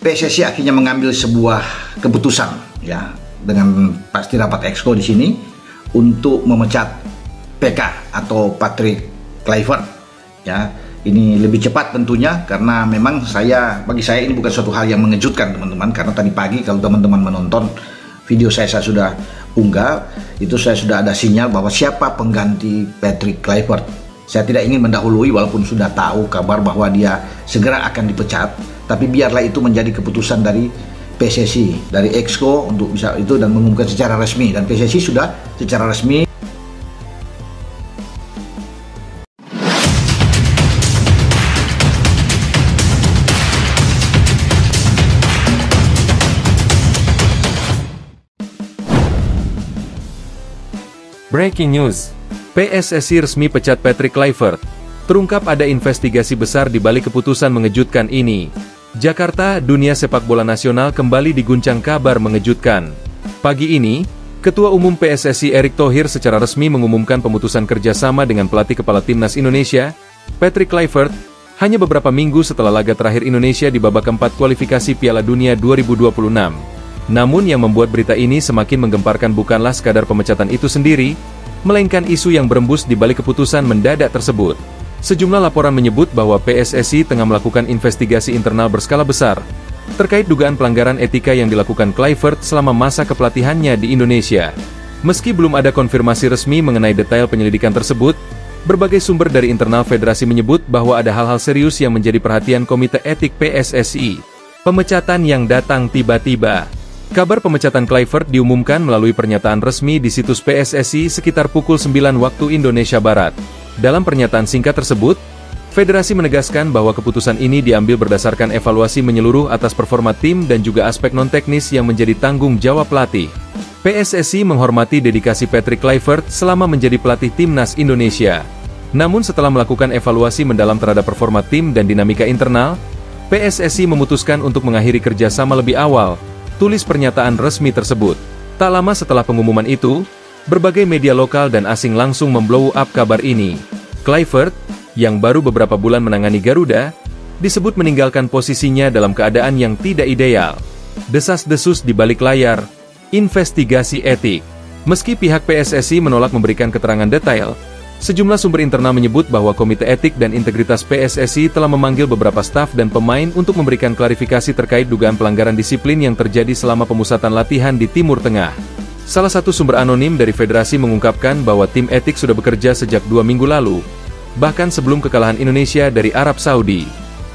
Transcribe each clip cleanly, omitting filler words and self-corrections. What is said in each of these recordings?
PSSI akhirnya mengambil sebuah keputusan ya dengan pasti rapat Exco di sini untuk memecat PK atau Patrick Kluivert ya. Ini lebih cepat tentunya karena memang bagi saya ini bukan suatu hal yang mengejutkan teman-teman, karena tadi pagi kalau teman-teman menonton video saya sudah unggah, itu saya sudah ada sinyal bahwa siapa pengganti Patrick Kluivert. Saya tidak ingin mendahului walaupun sudah tahu kabar bahwa dia segera akan dipecat, tapi biarlah itu menjadi keputusan dari PSSI, dari Exco untuk bisa itu dan mengumumkan secara resmi, dan PSSI sudah secara resmi. Breaking news, PSSI resmi pecat Patrick Kluivert. Terungkap ada investigasi besar di balik keputusan mengejutkan ini. Jakarta, dunia sepak bola nasional kembali diguncang kabar mengejutkan. Pagi ini, Ketua Umum PSSI Erick Thohir secara resmi mengumumkan pemutusan kerjasama dengan pelatih kepala Timnas Indonesia, Patrick Kluivert, hanya beberapa minggu setelah laga terakhir Indonesia di babak keempat kualifikasi Piala Dunia 2026. Namun yang membuat berita ini semakin menggemparkan bukanlah sekadar pemecatan itu sendiri, melainkan isu yang berembus di balik keputusan mendadak tersebut. Sejumlah laporan menyebut bahwa PSSI tengah melakukan investigasi internal berskala besar terkait dugaan pelanggaran etika yang dilakukan Kluivert selama masa kepelatihannya di Indonesia. Meski belum ada konfirmasi resmi mengenai detail penyelidikan tersebut, berbagai sumber dari internal federasi menyebut bahwa ada hal-hal serius yang menjadi perhatian Komite Etik PSSI. Pemecatan yang datang tiba-tiba. Kabar pemecatan Kluivert diumumkan melalui pernyataan resmi di situs PSSI sekitar pukul 9 waktu Indonesia Barat. Dalam pernyataan singkat tersebut, Federasi menegaskan bahwa keputusan ini diambil berdasarkan evaluasi menyeluruh atas performa tim dan juga aspek non-teknis yang menjadi tanggung jawab pelatih. PSSI menghormati dedikasi Patrick Kluivert selama menjadi pelatih Timnas Indonesia. Namun setelah melakukan evaluasi mendalam terhadap performa tim dan dinamika internal, PSSI memutuskan untuk mengakhiri kerjasama lebih awal. Tulis pernyataan resmi tersebut. Tak lama setelah pengumuman itu, berbagai media lokal dan asing langsung memblow up kabar ini. Kluivert, yang baru beberapa bulan menangani Garuda, disebut meninggalkan posisinya dalam keadaan yang tidak ideal. Desas-desus di balik layar, investigasi etik. Meski pihak PSSI menolak memberikan keterangan detail, sejumlah sumber internal menyebut bahwa Komite Etik dan Integritas PSSI telah memanggil beberapa staf dan pemain untuk memberikan klarifikasi terkait dugaan pelanggaran disiplin yang terjadi selama pemusatan latihan di Timur Tengah. Salah satu sumber anonim dari federasi mengungkapkan bahwa tim etik sudah bekerja sejak 2 minggu lalu, bahkan sebelum kekalahan Indonesia dari Arab Saudi.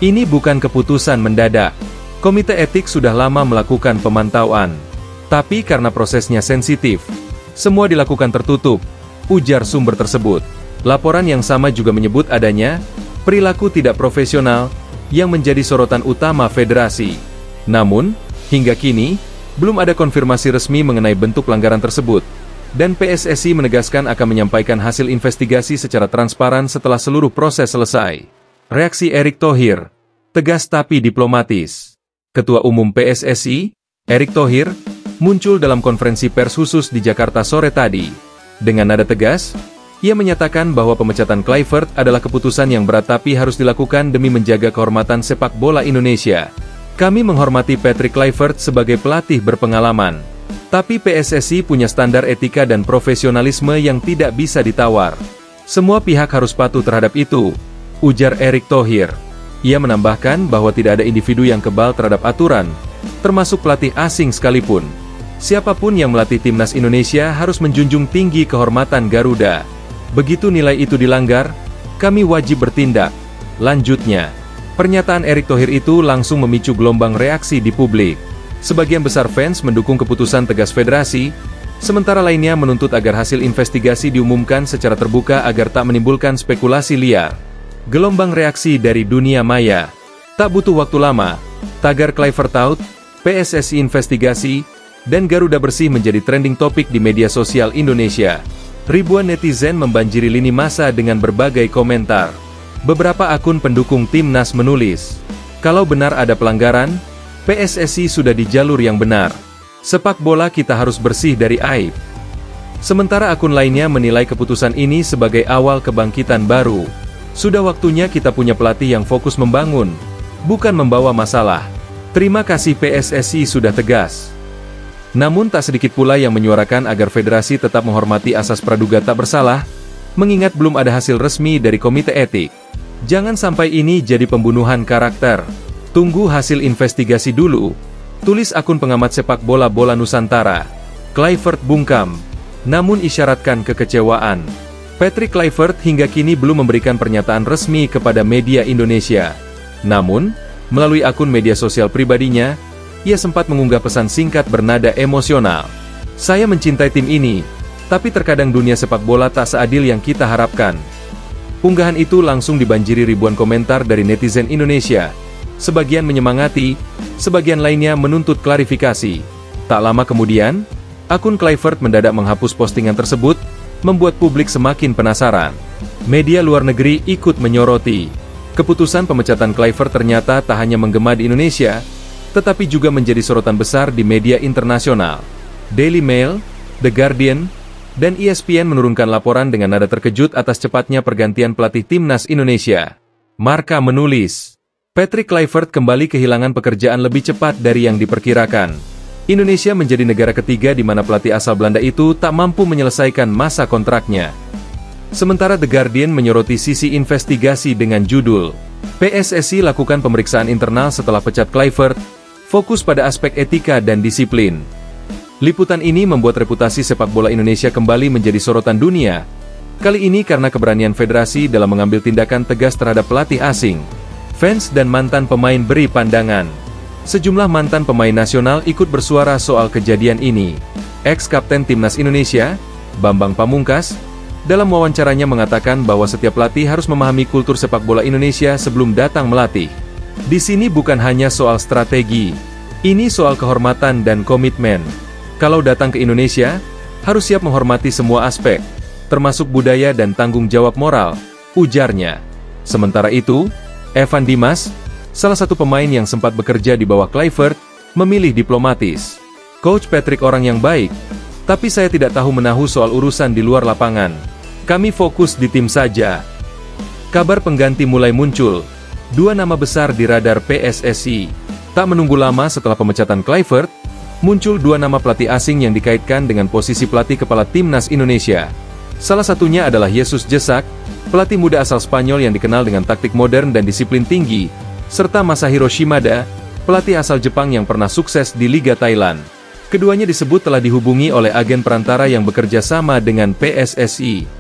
Ini bukan keputusan mendadak. Komite Etik sudah lama melakukan pemantauan. Tapi karena prosesnya sensitif, semua dilakukan tertutup, ujar sumber tersebut. Laporan yang sama juga menyebut adanya perilaku tidak profesional yang menjadi sorotan utama federasi. Namun, hingga kini, belum ada konfirmasi resmi mengenai bentuk pelanggaran tersebut, dan PSSI menegaskan akan menyampaikan hasil investigasi secara transparan setelah seluruh proses selesai. Reaksi Erick Thohir, tegas tapi diplomatis. Ketua Umum PSSI, Erick Thohir, muncul dalam konferensi pers khusus di Jakarta sore tadi. Dengan nada tegas, ia menyatakan bahwa pemecatan Kluivert adalah keputusan yang berat tapi harus dilakukan demi menjaga kehormatan sepak bola Indonesia. Kami menghormati Patrick Kluivert sebagai pelatih berpengalaman. Tapi PSSI punya standar etika dan profesionalisme yang tidak bisa ditawar. Semua pihak harus patuh terhadap itu, ujar Erick Thohir. Ia menambahkan bahwa tidak ada individu yang kebal terhadap aturan, termasuk pelatih asing sekalipun. Siapapun yang melatih Timnas Indonesia harus menjunjung tinggi kehormatan Garuda. Begitu nilai itu dilanggar, kami wajib bertindak. Lanjutnya, pernyataan Erick Thohir itu langsung memicu gelombang reaksi di publik. Sebagian besar fans mendukung keputusan tegas federasi, sementara lainnya menuntut agar hasil investigasi diumumkan secara terbuka agar tak menimbulkan spekulasi liar. Gelombang reaksi dari dunia maya. Tak butuh waktu lama, tagar Kluivert out, PSSI investigasi, dan Garuda bersih menjadi trending topik di media sosial Indonesia. Ribuan netizen membanjiri lini masa dengan berbagai komentar. Beberapa akun pendukung Timnas menulis, kalau benar ada pelanggaran, PSSI sudah di jalur yang benar. Sepak bola kita harus bersih dari aib. Sementara akun lainnya menilai keputusan ini sebagai awal kebangkitan baru. Sudah waktunya kita punya pelatih yang fokus membangun, bukan membawa masalah. Terima kasih PSSI sudah tegas. Namun tak sedikit pula yang menyuarakan agar federasi tetap menghormati asas praduga tak bersalah, mengingat belum ada hasil resmi dari Komite Etik. Jangan sampai ini jadi pembunuhan karakter. Tunggu hasil investigasi dulu. Tulis akun pengamat sepak bola Nusantara. Kluivert bungkam, namun isyaratkan kekecewaan. Patrick Kluivert hingga kini belum memberikan pernyataan resmi kepada media Indonesia. Namun, melalui akun media sosial pribadinya, ia sempat mengunggah pesan singkat bernada emosional. Saya mencintai tim ini, tapi terkadang dunia sepak bola tak seadil yang kita harapkan. Unggahan itu langsung dibanjiri ribuan komentar dari netizen Indonesia. Sebagian menyemangati, sebagian lainnya menuntut klarifikasi. Tak lama kemudian, akun Kluivert mendadak menghapus postingan tersebut, membuat publik semakin penasaran. Media luar negeri ikut menyoroti. Keputusan pemecatan Kluivert ternyata tak hanya menggema di Indonesia, tetapi juga menjadi sorotan besar di media internasional. Daily Mail, The Guardian, dan ESPN menurunkan laporan dengan nada terkejut atas cepatnya pergantian pelatih timnas Indonesia. Marca menulis, Patrick Kluivert kembali kehilangan pekerjaan lebih cepat dari yang diperkirakan. Indonesia menjadi negara ketiga di mana pelatih asal Belanda itu tak mampu menyelesaikan masa kontraknya. Sementara The Guardian menyoroti sisi investigasi dengan judul, PSSI lakukan pemeriksaan internal setelah pecat Kluivert, fokus pada aspek etika dan disiplin. Liputan ini membuat reputasi sepak bola Indonesia kembali menjadi sorotan dunia. Kali ini karena keberanian federasi dalam mengambil tindakan tegas terhadap pelatih asing. Fans dan mantan pemain beri pandangan. Sejumlah mantan pemain nasional ikut bersuara soal kejadian ini. Ex-kapten timnas Indonesia, Bambang Pamungkas, dalam wawancaranya mengatakan bahwa setiap pelatih harus memahami kultur sepak bola Indonesia sebelum datang melatih. Di sini bukan hanya soal strategi, ini soal kehormatan dan komitmen. Kalau datang ke Indonesia, harus siap menghormati semua aspek, termasuk budaya dan tanggung jawab moral, ujarnya. Sementara itu, Evan Dimas, salah satu pemain yang sempat bekerja di bawah Kluivert, memilih diplomatis. Coach Patrick orang yang baik, tapi saya tidak tahu menahu soal urusan di luar lapangan. Kami fokus di tim saja. Kabar pengganti mulai muncul. Dua nama besar di radar PSSI. Tak menunggu lama setelah pemecatan Kluivert, muncul dua nama pelatih asing yang dikaitkan dengan posisi pelatih kepala timnas Indonesia. Salah satunya adalah Jesus Jesak, pelatih muda asal Spanyol yang dikenal dengan taktik modern dan disiplin tinggi, serta Masahiro Shimada, pelatih asal Jepang yang pernah sukses di Liga Thailand. Keduanya disebut telah dihubungi oleh agen perantara yang bekerja sama dengan PSSI.